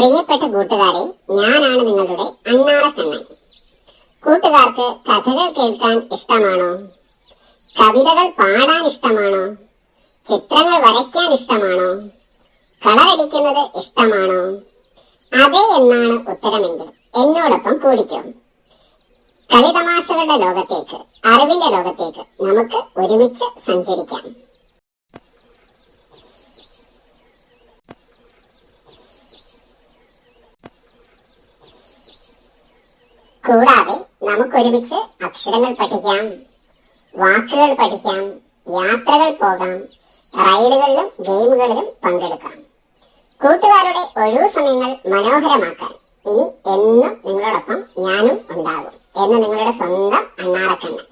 പ്രിയപ്പെട്ട കൂട്ടുകാരെ, ഞാനാണ് നിങ്ങളുടെ അണ്ണാറക്കണ്ണൻ. കൂട്ടുകാർക്ക് കഥകൾ കേൾക്കാൻ ഇഷ്ടമാണോ? കവിതകൾ പാടാൻ ഇഷ്ടമാണോ? ചിത്രങ്ങൾ വരയ്ക്കാൻ ഇഷ്ടമാണോ? കളറടിക്കുന്നത് ഇഷ്ടമാണോ? അതെ എന്നാണ് ഉത്തരമെങ്കിൽ എന്നോടൊപ്പം കൂടിക്കും. കളിതമാശകളുടെ ലോകത്തേക്ക്, അറിവിന്റെ ലോകത്തേക്ക് നമുക്ക് ഒരുമിച്ച് സഞ്ചരിക്കാം. കൂടാതെ നമുക്കൊരുമിച്ച് അക്ഷരങ്ങൾ പഠിക്കാം, വാക്കുകൾ പഠിക്കാം, യാത്രകൾ പോകാം, റൈഡുകളിലും ഗെയിമുകളിലും പങ്കെടുക്കാം. കൂട്ടുകാരുടെ ഒഴിവു സമയങ്ങൾ മനോഹരമാക്കാൻ ഇനി എന്നും നിങ്ങളോടൊപ്പം ഞാനും ഉണ്ടാകും എന്ന് നിങ്ങളുടെ സ്വന്തം അണ്ണാറക്കണ്ണൻ.